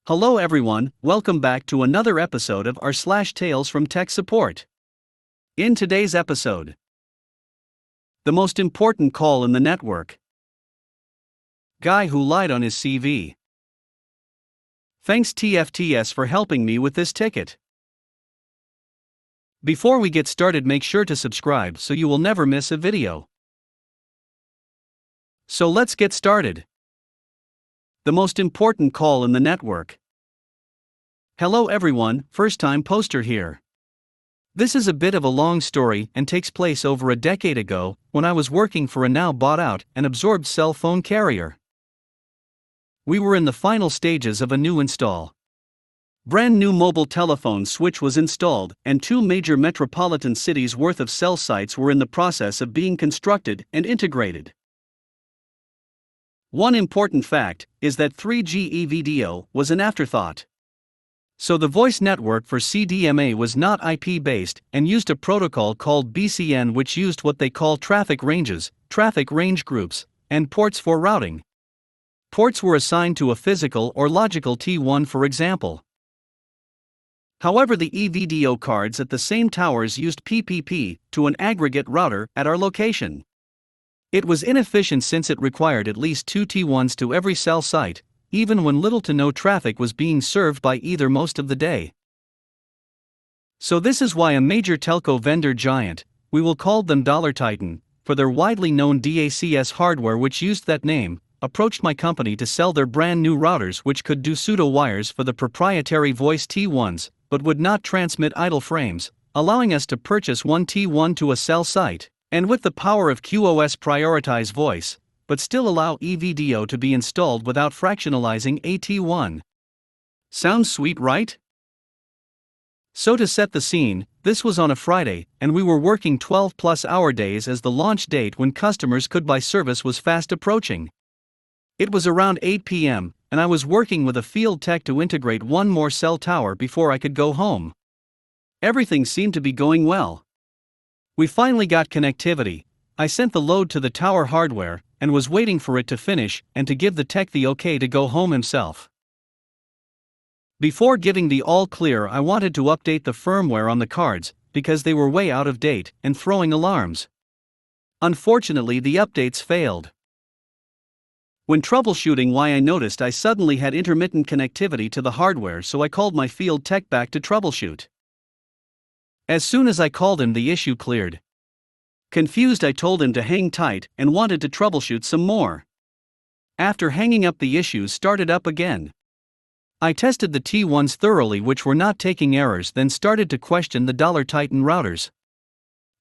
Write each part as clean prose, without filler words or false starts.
Hello everyone, welcome back to another episode of r/slash Tales from Tech Support. In today's episode, the most important call in the network. Guy who lied on his CV. Thanks TFTS for helping me with this ticket. Before we get started, make sure to subscribe so you will never miss a video. So let's get started. The most important call in the network. Hello everyone, first time poster here. This is a bit of a long story and takes place over a decade ago, when I was working for a now bought out and absorbed cell phone carrier. We were in the final stages of a new install. Brand new mobile telephone switch was installed, and 2 major metropolitan cities worth of cell sites were in the process of being constructed and integrated. One important fact is that 3G EVDO was an afterthought. So the voice network for CDMA was not IP-based and used a protocol called BCN, which used what they call traffic ranges, traffic range groups, and ports for routing. Ports were assigned to a physical or logical T1, for example. However, the EVDO cards at the same towers used PPP to an aggregate router at our location. It was inefficient since it required at least 2 T1s to every cell site, even when little to no traffic was being served by either most of the day. So this is why a major telco vendor giant, we will call them Dollar Titan, for their widely known DACS hardware which used that name, approached my company to sell their brand new routers which could do pseudo wires for the proprietary voice T1s, but would not transmit idle frames, allowing us to purchase 1 T1 to a cell site, and with the power of QoS prioritize voice, but still allow EVDO to be installed without fractionalizing a T1. Sounds sweet, right? So to set the scene, this was on a Friday, and we were working 12+ hour days as the launch date when customers could buy service was fast approaching. It was around 8 p.m., and I was working with a field tech to integrate one more cell tower before I could go home. Everything seemed to be going well. We finally got connectivity. I sent the load to the tower hardware, and was waiting for it to finish and to give the tech the okay to go home himself. Before giving the all clear, I wanted to update the firmware on the cards, because they were way out of date and throwing alarms. Unfortunately, the updates failed. When troubleshooting why, I noticed I suddenly had intermittent connectivity to the hardware, so I called my field tech back to troubleshoot. As soon as I called him, the issue cleared. Confused, I told him to hang tight and wanted to troubleshoot some more. After hanging up, the issues started up again. I tested the T1s thoroughly, which were not taking errors, then started to question the Dollar Titan routers.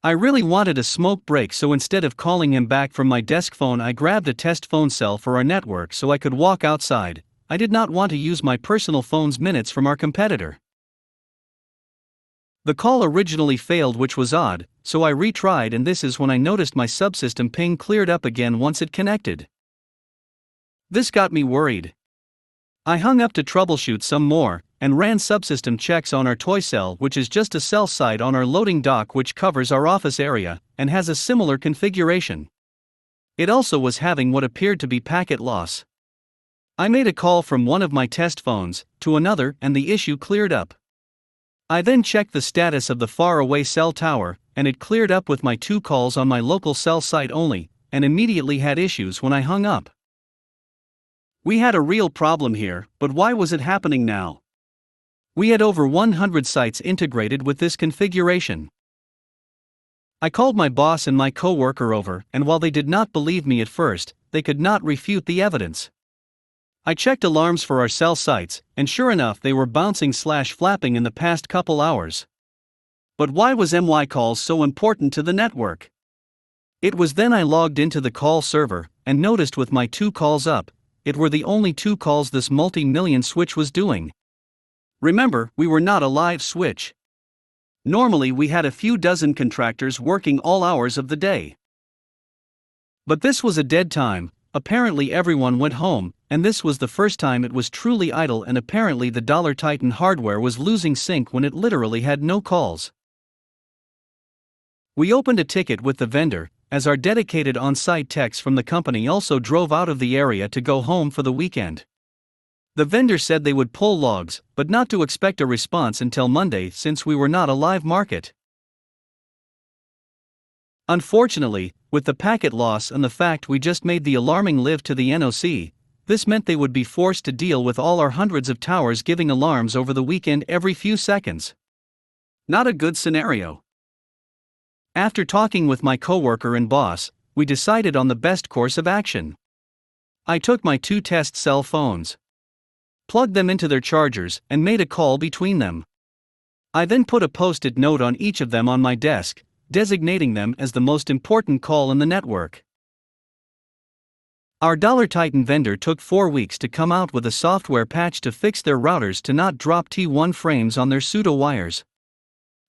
I really wanted a smoke break, so instead of calling him back from my desk phone, I grabbed a test phone cell for our network so I could walk outside. I did not want to use my personal phone's minutes from our competitor. The call originally failed, which was odd, so I retried, and this is when I noticed my subsystem ping cleared up again once it connected. This got me worried. I hung up to troubleshoot some more, and ran subsystem checks on our toy cell, which is just a cell site on our loading dock which covers our office area, and has a similar configuration. It also was having what appeared to be packet loss. I made a call from one of my test phones to another, and the issue cleared up. I then checked the status of the faraway cell tower, and it cleared up with my 2 calls on my local cell site only, and immediately had issues when I hung up. We had a real problem here, but why was it happening now? We had over 100 sites integrated with this configuration. I called my boss and my coworker over, and while they did not believe me at first, they could not refute the evidence. I checked alarms for our cell sites, and sure enough, they were bouncing/flapping in the past couple hours. But why was MY calls so important to the network? It was then I logged into the call server, and noticed with my 2 calls up, it were the only 2 calls this multi-million switch was doing. Remember, we were not a live switch. Normally we had a few dozen contractors working all hours of the day. But this was a dead time. Apparently everyone went home, and this was the first time it was truly idle, and apparently the Dollar Titan hardware was losing sync when it literally had no calls. We opened a ticket with the vendor, as our dedicated on-site techs from the company also drove out of the area to go home for the weekend. The vendor said they would pull logs, but not to expect a response until Monday since we were not a live market. Unfortunately, with the packet loss and the fact we just made the alarming live to the NOC, this meant they would be forced to deal with all our hundreds of towers giving alarms over the weekend every few seconds. Not a good scenario. After talking with my coworker and boss, we decided on the best course of action. I took my 2 test cell phones, plugged them into their chargers, and made a call between them. I then put a post-it note on each of them on my desk, designating them as the most important call in the network. Our $Titan vendor took 4 weeks to come out with a software patch to fix their routers to not drop T1 frames on their pseudo wires.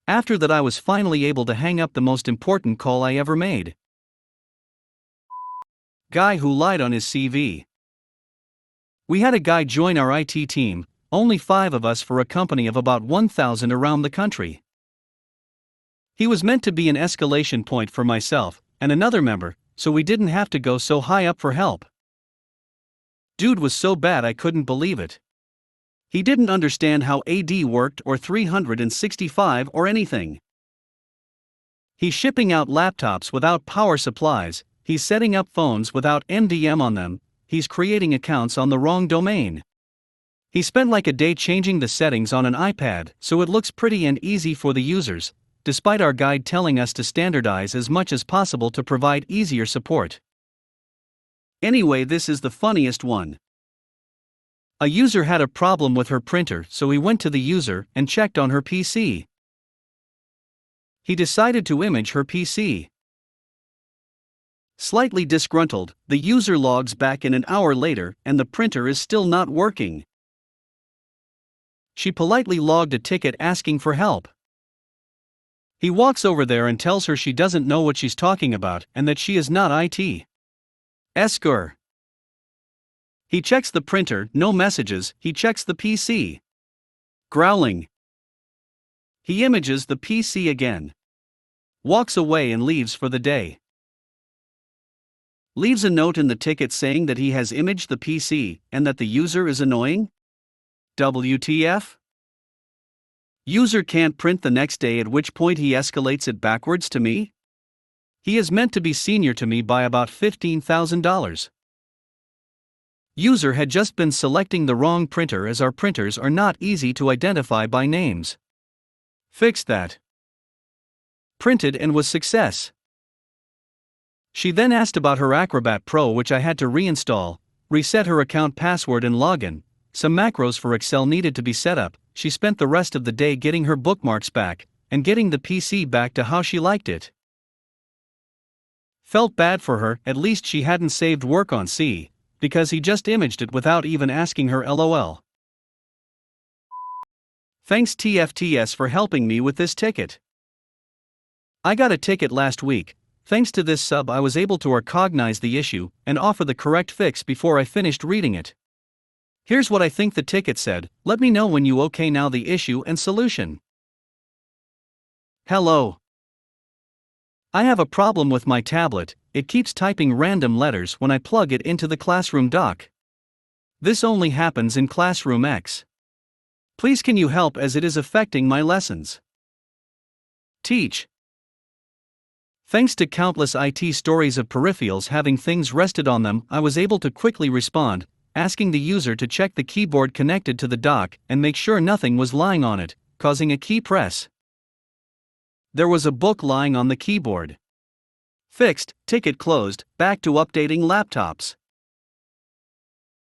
After that, I was finally able to hang up the most important call I ever made. Guy who lied on his CV. We had a guy join our IT team, only 5 of us for a company of about 1,000 around the country. He was meant to be an escalation point for myself and another member, so we didn't have to go so high up for help. Dude was so bad I couldn't believe it. He didn't understand how AD worked or 365 or anything. He's shipping out laptops without power supplies, he's setting up phones without MDM on them, he's creating accounts on the wrong domain. He spent like a day changing the settings on an iPad so it looks pretty and easy for the users, despite our guide telling us to standardize as much as possible to provide easier support. Anyway, this is the funniest one. A user had a problem with her printer, so he went to the user and checked on her PC. He decided to image her PC. Slightly disgruntled, the user logs back in an hour later and the printer is still not working. She politely logged a ticket asking for help. He walks over there and tells her she doesn't know what she's talking about and that she is not IT. Escort. He checks the printer, no messages, he checks the PC. Growling. He images the PC again. Walks away and leaves for the day. Leaves a note in the ticket saying that he has imaged the PC and that the user is annoying? WTF? User can't print the next day, at which point he escalates it backwards to me? He is meant to be senior to me by about $15,000. User had just been selecting the wrong printer as our printers are not easy to identify by names. Fixed that. Printed and was success. She then asked about her Acrobat Pro, which I had to reinstall, reset her account password and login. Some macros for Excel needed to be set up. She spent the rest of the day getting her bookmarks back and getting the PC back to how she liked it. Felt bad for her, at least she hadn't saved work on C, because he just imaged it without even asking her LOL. Thanks TFTS for helping me with this ticket. I got a ticket last week. Thanks to this sub I was able to recognize the issue and offer the correct fix before I finished reading it. Here's what I think the ticket said. Let me know when you okay now the issue and solution. Hello. I have a problem with my tablet, it keeps typing random letters when I plug it into the Classroom dock. This only happens in Classroom X. Please can you help as it is affecting my lessons. Teach. Thanks to countless IT stories of peripherals having things rested on them, I was able to quickly respond, asking the user to check the keyboard connected to the dock and make sure nothing was lying on it, causing a key press. There was a book lying on the keyboard. Fixed, ticket closed, back to updating laptops.